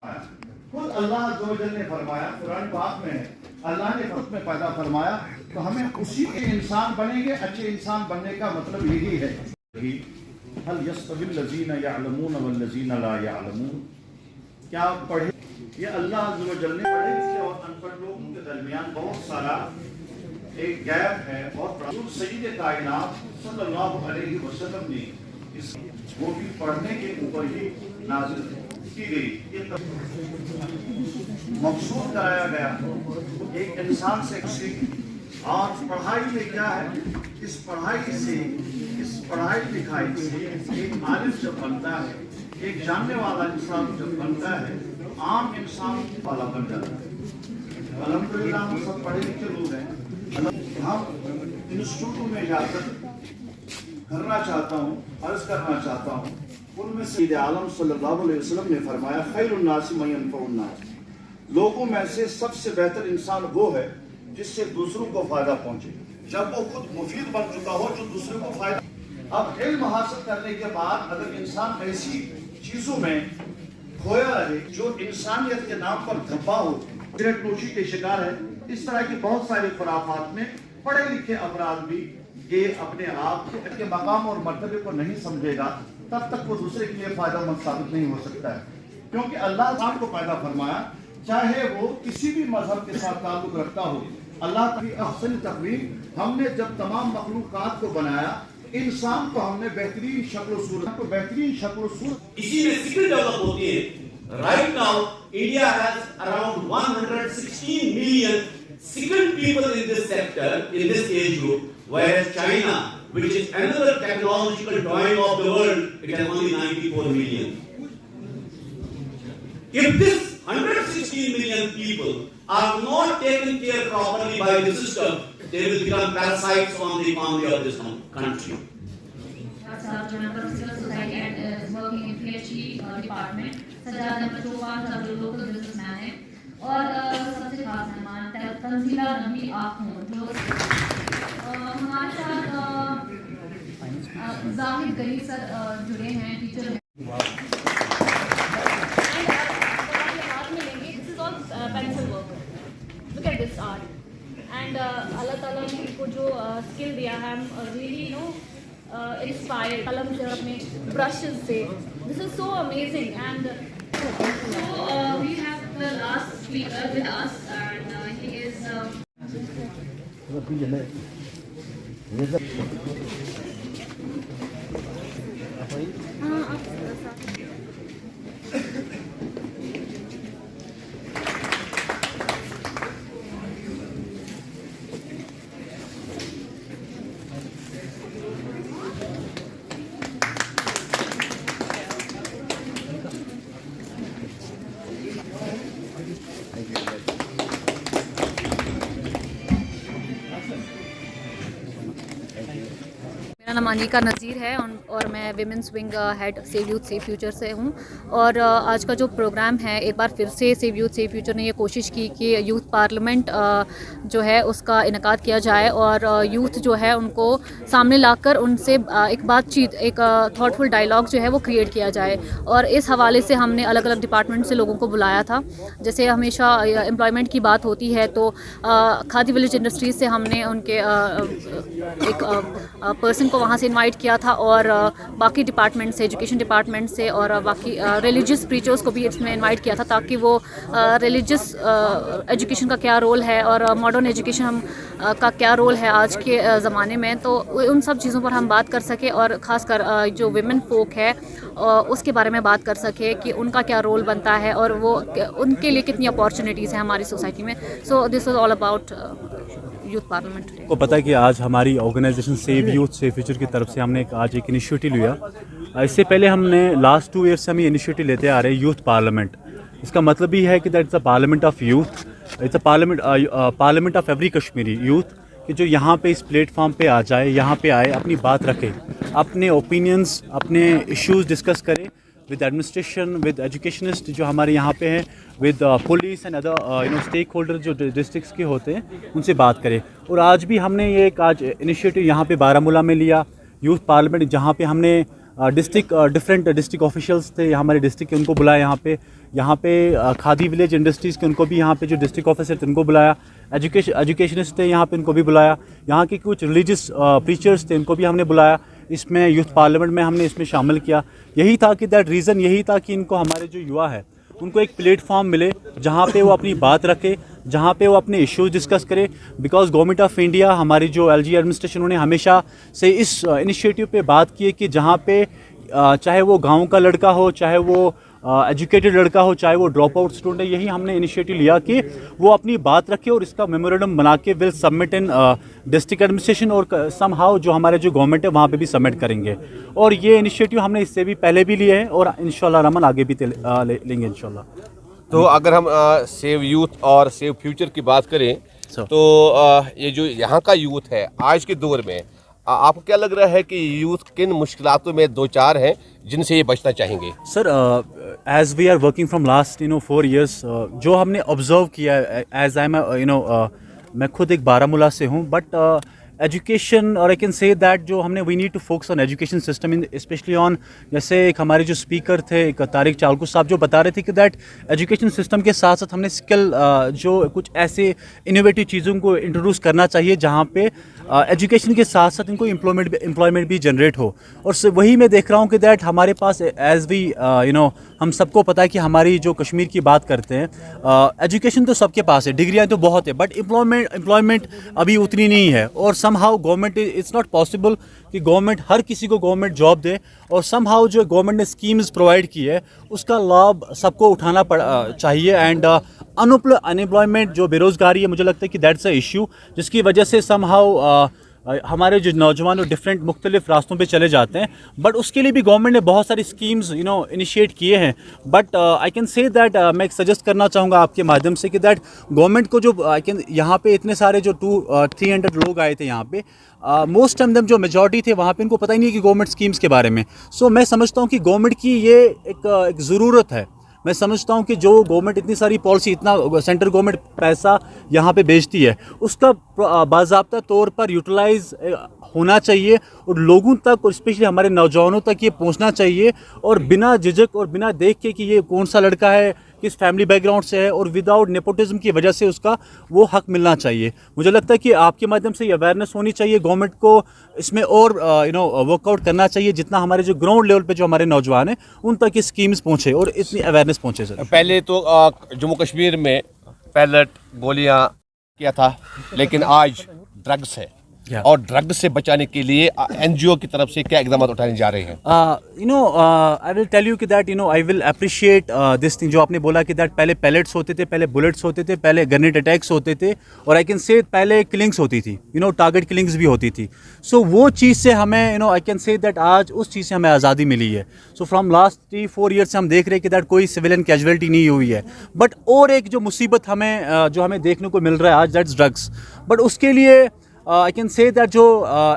खुद अल्लाह अज़्ज़वजल ने फरमाया, कुरान पाक में है, अल्लाह ने खुद में पैदा फरमाया, तो हमें उसी के इंसान बनेंगे। अच्छे इंसान बनने का मतलब यही है। हल यस्तविल लज़ीना यअलमून वल लज़ीना ला यअलमून, क्या पढ़े, ये अल्लाह अज़्ज़वजल ने पढ़े लिखे और अनपढ़ लोगों के दरमियान बहुत सारा एक गैप है। बहुत रसूल सय्यद कायनात सल्लल्लाहु अलैहि वसल्लम ने इस वो भी पढ़ने के ऊपर ही नाज़िल की गई। ये मकसूद कराया गया एक इंसान से और पढ़ाई में क्या है, इस पढ़ाई से, इस पढ़ाई लिखाई से एक आलिम जब बनता है, एक जानने वाला इंसान जब बनता है, आम इंसान वाला बन जाता है। अल्हम्दुलिल्लाह हम सब पढ़े लिखे लोग हैं। हम इंस्टीट्यूट में जाकर करना चाहता हूँ, अर्ज करना चाहता हूँ, उनमें सैयद आलम सल्लल्लाहु अलैहि वसल्लम ने फरमाया, खैरुन नास मन यनफउन नास, लोगों में से सबसे बेहतर इंसान वो है जिससे दूसरों को फायदा पहुंचे, जब वो खुद मुफीद बन चुका हो, जो दूसरों को फायदा। अब इल्म हासिल करने के बाद अगर इंसान ऐसी चीजों में खोया रहे जो इंसानियत के नाम पर धब्बा हो, सिगरेट नोशी के शिकार है, इस तरह की बहुत सारी खुराफात में पढ़े लिखे अफराद भी ये अपने आप के मकाम और मर्तबे को नहीं समझेगा, तब तक वो दूसरे के लिए फायदेमंद साबित नहीं हो सकता है। क्योंकि अल्लाह ताला को पैदा फरमाया, चाहे वो किसी भी मजहब के साथ ताल्लुक रखता हो। अल्लाह की अहसन तकवीम, हमने जब तमाम मखलूकात को बनाया, इंसान को हमने बेहतरीन शक्ल सूरत को बेहतरीन शक्ल सूरत इसी में स्किल डेवलप होती है। Right now India has around 116 million skilled people in this sector, in this age group, whereas China, which is another technological toy of the world, it has only 94 million. If this 116 million people are not taken care properly by the system, they will become parasites on the economy of this country. जो member of civil society and is working in PhD department, Sajad number 4 जो local businessman है, और सबसे खास मेहमान तंजीला नबी आखूं, जो हमारे साथ जाहिद गली सर जुड़े हैं, टीचर हैं। हाथ में लेंगे, this is all pencil work, look at this art, and अल्लाह ताला ने इनको जो स्किल दिया है, हम रियली इंस्पायर्ड कलम से और अपने ब्रशेस से, this is so amazing. And so we have the last speaker with us, and he is मेरा नाम अनिका नज़ीर है और मैं women's wing head save youth save future से हूँ। और आज का जो प्रोग्राम है, एक बार फिर से सेव यूथ सेव फ्यूचर ने ये कोशिश की कि यूथ पार्लियामेंट जो है उसका इनेकाद किया जाए और यूथ जो है उनको सामने लाकर उनसे एक बातचीत, एक थॉटफुल डायलॉग जो है वो क्रिएट किया जाए। और इस हवाले से हमने अलग अलग डिपार्टमेंट से लोगों को बुलाया था। जैसे हमेशा एम्प्लॉयमेंट की बात होती है तो खादी विलेज इंडस्ट्रीज़ से हमने उनके एक पर्सन को वहाँ से इनवाइट किया था, और बाकी डिपार्टमेंट से, एजुकेशन डिपार्टमेंट से और बाकी रिलीजियस प्रीचर्स को भी इसमें इनवाइट किया था, ताकि वो रिलीजियस एजुकेशन का क्या रोल है और मॉडर्न एजुकेशन का क्या रोल है आज के ज़माने में, तो उन सब चीज़ों पर हम बात कर सके और ख़ासकर जो विमेन फोक है उसके बारे में बात कर सके कि उनका क्या रोल बनता है और वो उनके लिए कितनी अपॉर्चुनिटीज़ हैं हमारी सोसाइटी में। So this was all about youth parliament today. को पता है कि आज हमारी organization save youth save future की तरफ से हमने आज एक इनिशिएटिव लिया। इससे पहले हमने लास्ट 2 ईयर्स से हम ये इनिशिएटिव लेते आ रहे हैं यूथ पार्लियामेंट। इसका मतलब ही है कि that it's a parliament of youth, it's a parliament of every Kashmiri youth, कि जो यहाँ पे इस प्लेटफॉर्म पे आ जाए, यहाँ पे आए, अपनी बात रखे, अपने ओपिनियंस, अपने इश्यूज़ डिस्कस करें विद एडमिनिस्ट्रेशन, विद एजुकेशनिस्ट जो हमारे यहाँ पे हैं, with police and other stakeholder जो डिस्ट्रिक्ट्स के होते हैं, उनसे बात करें। और आज भी हमने ये एक आज इनिशिएटिव यहाँ पे बारामूला में लिया यूथ पार्लियामेंट, जहाँ पे हमने डिस्ट्रिक्ट डिफरेंट डिस्ट्रिक्ट ऑफिशियल्स थे हमारे डिस्ट्रिक्ट के, उनको बुलाया यहाँ पे खादी विलेज इंडस्ट्रीज़ के उनको भी, यहाँ पे जो डिस्ट्रिक्ट ऑफिसर थे उनको बुलाया, एजुकेशनिस्ट थे यहाँ पे उनको भी बुलाया, यहाँ के कुछ रिलीजियस प्रीचर्स थे उनको भी हमने बुलाया, इसमें यूथ पार्लियामेंट में हमने इसमें शामिल किया। यही था कि दैट रीज़न यही था कि इनको हमारे जो युवा है उनको एक प्लेटफॉर्म मिले जहाँ पे वो अपनी बात रखे, जहाँ पे वो अपने इश्यूज डिस्कस करे। बिकॉज गवर्नमेंट ऑफ इंडिया, हमारी जो एलजी एडमिनिस्ट्रेशन, उन्होंने हमेशा से इस इनिशिएटिव पे बात की है कि जहाँ पे चाहे वो गांव का लड़का हो, चाहे वो एजुकेटेड लड़का हो, चाहे वो ड्रॉप आउट स्टूडेंट है, यही हमने इनिशिएटिव लिया कि वो अपनी बात रखे और इसका मेमोरेंडम बना के will submit in district administration और सम हाउ जो हमारे जो गवर्नमेंट है वहाँ पे भी सबमिट करेंगे। और ये इनिशिएटिव हमने इससे भी पहले भी लिए हैं और इंशाल्लाह रहमान आगे भी लेंगे इंशाल्लाह। तो अगर हम सेव यूथ और सेव फ्यूचर की बात करें तो ये जो यहाँ का यूथ है आज के दौर में, आपको क्या लग रहा है कि यूथ किन मुश्किलातों में दो चार हैं जिनसे ये बचना चाहेंगे? Sir, as we are working from last 4 years, जो हमने ऑब्जर्व किया एज आई एम मैं खुद एक बारामूला से हूँ, बट एजुकेशन और आई कैन से दैट जो हमने we need to focus on education system in specially on, जैसे एक हमारे जो स्पीकर थे एक तारिक चालकू साहब जो बता रहे थे कि दैट एजुकेशन सिस्टम के साथ साथ हमने स्किल जो कुछ ऐसे इनोवेटिव चीज़ों को इंट्रोड्यूस करना चाहिए जहाँ पे एजुकेशन के साथ साथ इनको एम्प्लॉयमेंट भी जनरेट हो। और वही मैं देख रहा हूँ कि दैट हमारे पास एज वी हम सबको पता है कि हमारी जो कश्मीर की बात करते हैं, एजुकेशन तो सबके पास है, डिग्रियाँ तो बहुत है, बट एम्प्लॉयमेंट अभी उतनी नहीं है। और somehow government, it's not possible कि गवर्नमेंट हर किसी को गवर्नमेंट जॉब दे, और समहाउ जो गवर्नमेंट ने स्कीम्स प्रोवाइड की है उसका लाभ सबको उठाना चाहिए। एंड अनएम्प्लॉयमेंट जो बेरोज़गारी है, मुझे लगता है कि दैट्स अ इशू जिसकी वजह से समहाउ हमारे जो नौजवान डिफरेंट मुख्तलिफ रास्तों पे चले जाते हैं। बट उसके लिए भी गवर्नमेंट ने बहुत सारी स्कीम्स इनिशिएट किए हैं। But I can say that मैं एक सजेस्ट करना चाहूँगा आपके माध्यम से कि दैट गवर्नमेंट को जो यहाँ पे इतने सारे जो 300 लोग आए थे यहाँ पे, मोस्ट ऑफ देम जो मेजॉरिटी थे वहाँ पे इनको पता ही नहीं है कि गवर्नमेंट स्कीम्स के बारे में। सो मैं समझता हूँ कि गवर्नमेंट की ये एक ज़रूरत है। मैं समझता हूँ कि जो गवर्नमेंट इतनी सारी पॉलिसी, इतना सेंट्रल गवर्नमेंट पैसा यहाँ पे भेजती है, उसका बाज़ाब्ता तौर पर यूटिलाइज होना चाहिए और लोगों तक और स्पेशली हमारे नौजवानों तक ये पहुँचना चाहिए, और बिना झिझक और बिना देख के कि ये कौन सा लड़का है, किस फैमिली बैकग्राउंड से है, और विदाउट नेपोटिज्म की वजह से उसका वो हक मिलना चाहिए। मुझे लगता है कि आपके माध्यम से ये अवेयरनेस होनी चाहिए, गवर्नमेंट को इसमें और वर्कआउट करना चाहिए जितना हमारे जो ग्राउंड लेवल पे जो हमारे नौजवान हैं उन तक ये स्कीम्स पहुँचे और इतनी अवेयरनेस पहुँचे। सर, पहले तो जम्मू कश्मीर में पैलेट गोलियां किया था, लेकिन आज ड्रग्स है, और ड्रग से बचाने के लिए एनजीओ की तरफ से क्या इकदाम उठाने जा रहे हैं? आई विल टेल यू कि that I will appreciate this thing जो आपने बोला कि दैट पहले पैलेट्स होते थे, पहले बुलेट्स होते थे, पहले ग्रेनेड अटैक्स होते थे, और आई कैन से पहले किलिंग्स होती थी, टारगेट किलिंग्स भी होती थी। सो वो चीज़ से हमें आई कैन से दैट आज उस चीज़ से हमें आज़ादी मिली है। सो फ्रॉम लास्ट 3-4 ईयर्स से हम देख रहे हैं कि दैट कोई सिविलियन कैजुअलिटी नहीं हुई है। बट और एक जो मुसीबत हमें देखने को मिल रहा है आज, दैट्स ड्रग्स। बट उसके लिए आई कैन से दैट जो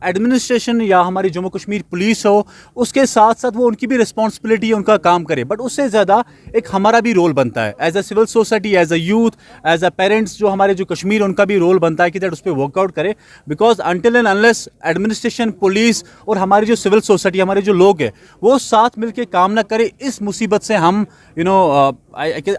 एडमिनिस्ट्रेशन या हमारी जम्मू कश्मीर पुलिस हो, उसके साथ साथ वो उनकी भी रिस्पॉन्सिबिलिटी है, उनका काम करे, बट उससे ज़्यादा एक हमारा भी रोल बनता है as a civil society, as a youth, as a parents, जो हमारे जो कश्मीर उनका भी रोल बनता है कि दैट उस पर वर्कआउट करे। Because until and unless administration, police और हमारी जो सिविल सोसाइटी, हमारे जो लोग हैं, वो साथ मिल के काम ना करे, इस मुसीबत से हम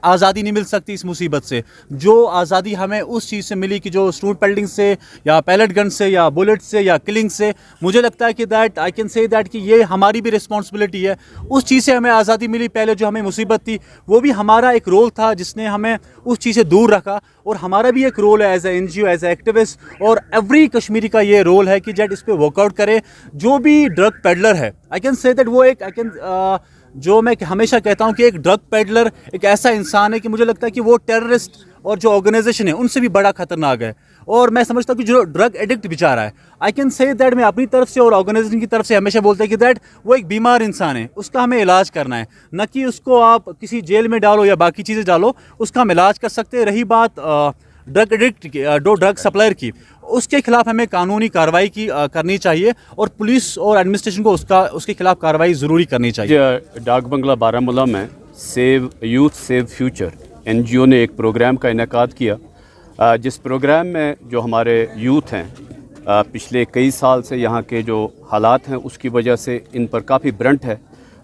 आज़ादी नहीं मिल सकती। इस मुसीबत से जो आज़ादी हमें उस चीज़ से मिली कि जो स्टूडेंट पेल्टिंग से या पैलेट गन से या बुलेट से या किलिंग से, मुझे लगता है कि that I can say that कि ये हमारी भी रिस्पॉन्सिबिलिटी है। उस चीज़ से हमें आज़ादी मिली, पहले जो हमें मुसीबत थी वो भी हमारा एक रोल था जिसने हमें उस चीज़ से दूर रखा, और हमारा भी एक रोल है as a NGO, as a activist, और एवरी कश्मीरी का ये रोल है कि जेट इस पर वर्कआउट करे। जो भी ड्रग पेडलर है, आई कैन से दैट वो एक जो मैं हमेशा कहता हूँ कि एक ड्रग पेडलर एक ऐसा इंसान है कि मुझे लगता है कि वो टेररिस्ट और जो ऑर्गेनाइजेशन है उनसे भी बड़ा खतरनाक है। और मैं समझता हूँ कि जो ड्रग एडिक्ट बेचारा है, आई कैन से दैट मैं अपनी तरफ से और ऑर्गेनाइजेशन की तरफ से हमेशा बोलते हैं कि दैट वो एक बीमार इंसान है, उसका हमें इलाज करना है, न कि उसको आप किसी जेल में डालो या बाकी चीज़ें डालो, उसका हम इलाज कर सकते हैं। रही बात ड्रग एडिक्ट की, ड्रग सप्लायर की, उसके खिलाफ हमें कानूनी कार्रवाई करनी चाहिए, और पुलिस और एडमिनिस्ट्रेशन को उसके खिलाफ कार्रवाई ज़रूरी करनी चाहिए। डाक बंगला बारामूला में save youth save future NGO ने एक प्रोग्राम का इनेकाद किया, जिस प्रोग्राम में जो हमारे यूथ हैं पिछले कई साल से यहाँ के जो हालात हैं उसकी वजह से इन पर काफ़ी ब्रंट है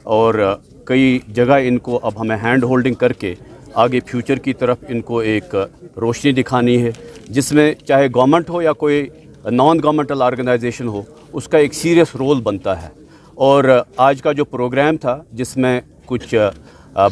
और कई जगह इनको अब हमें हैंड होल्डिंग करके आगे फ्यूचर की तरफ इनको एक रोशनी दिखानी है, जिसमें चाहे गवर्नमेंट हो या कोई नॉन गवर्नमेंटल ऑर्गेनाइजेशन हो, उसका एक सीरियस रोल बनता है। और आज का जो प्रोग्राम था जिसमें कुछ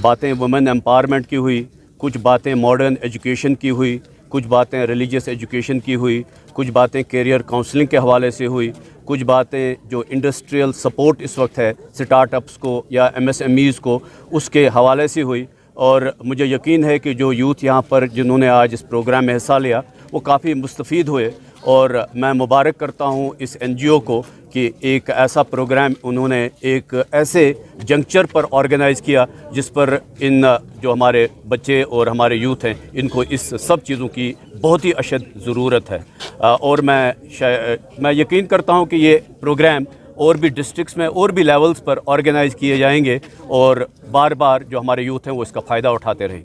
बातें वुमेन एम्पावरमेंट की हुई, कुछ बातें मॉडर्न एजुकेशन की हुई, कुछ बातें रिलीजियस एजुकेशन की हुई, कुछ बातें कैरियर काउंसलिंग के हवाले से हुई, कुछ बातें जो इंडस्ट्रियल सपोर्ट इस वक्त है स्टार्टअप्स को या MSMEs को उसके हवाले से हुई। और मुझे यकीन है कि जो यूथ यहाँ पर जिन्होंने आज इस प्रोग्राम में हिस्सा लिया वो काफ़ी मुस्तफ़ीद हुए और मैं मुबारक करता हूँ इस NGO को कि एक ऐसा प्रोग्राम उन्होंने एक ऐसे जंक्चर पर ऑर्गेनाइज़ किया जिस पर इन जो हमारे बच्चे और हमारे यूथ हैं इनको इस सब चीज़ों की बहुत ही अशद ज़रूरत है। और मैं यकीन करता हूँ कि ये प्रोग्राम और भी डिस्ट्रिक्ट्स में और भी लेवल्स पर ऑर्गेनाइज़ किए जाएंगे और बार बार जो हमारे यूथ हैं वो इसका फ़ायदा उठाते रहेंगे।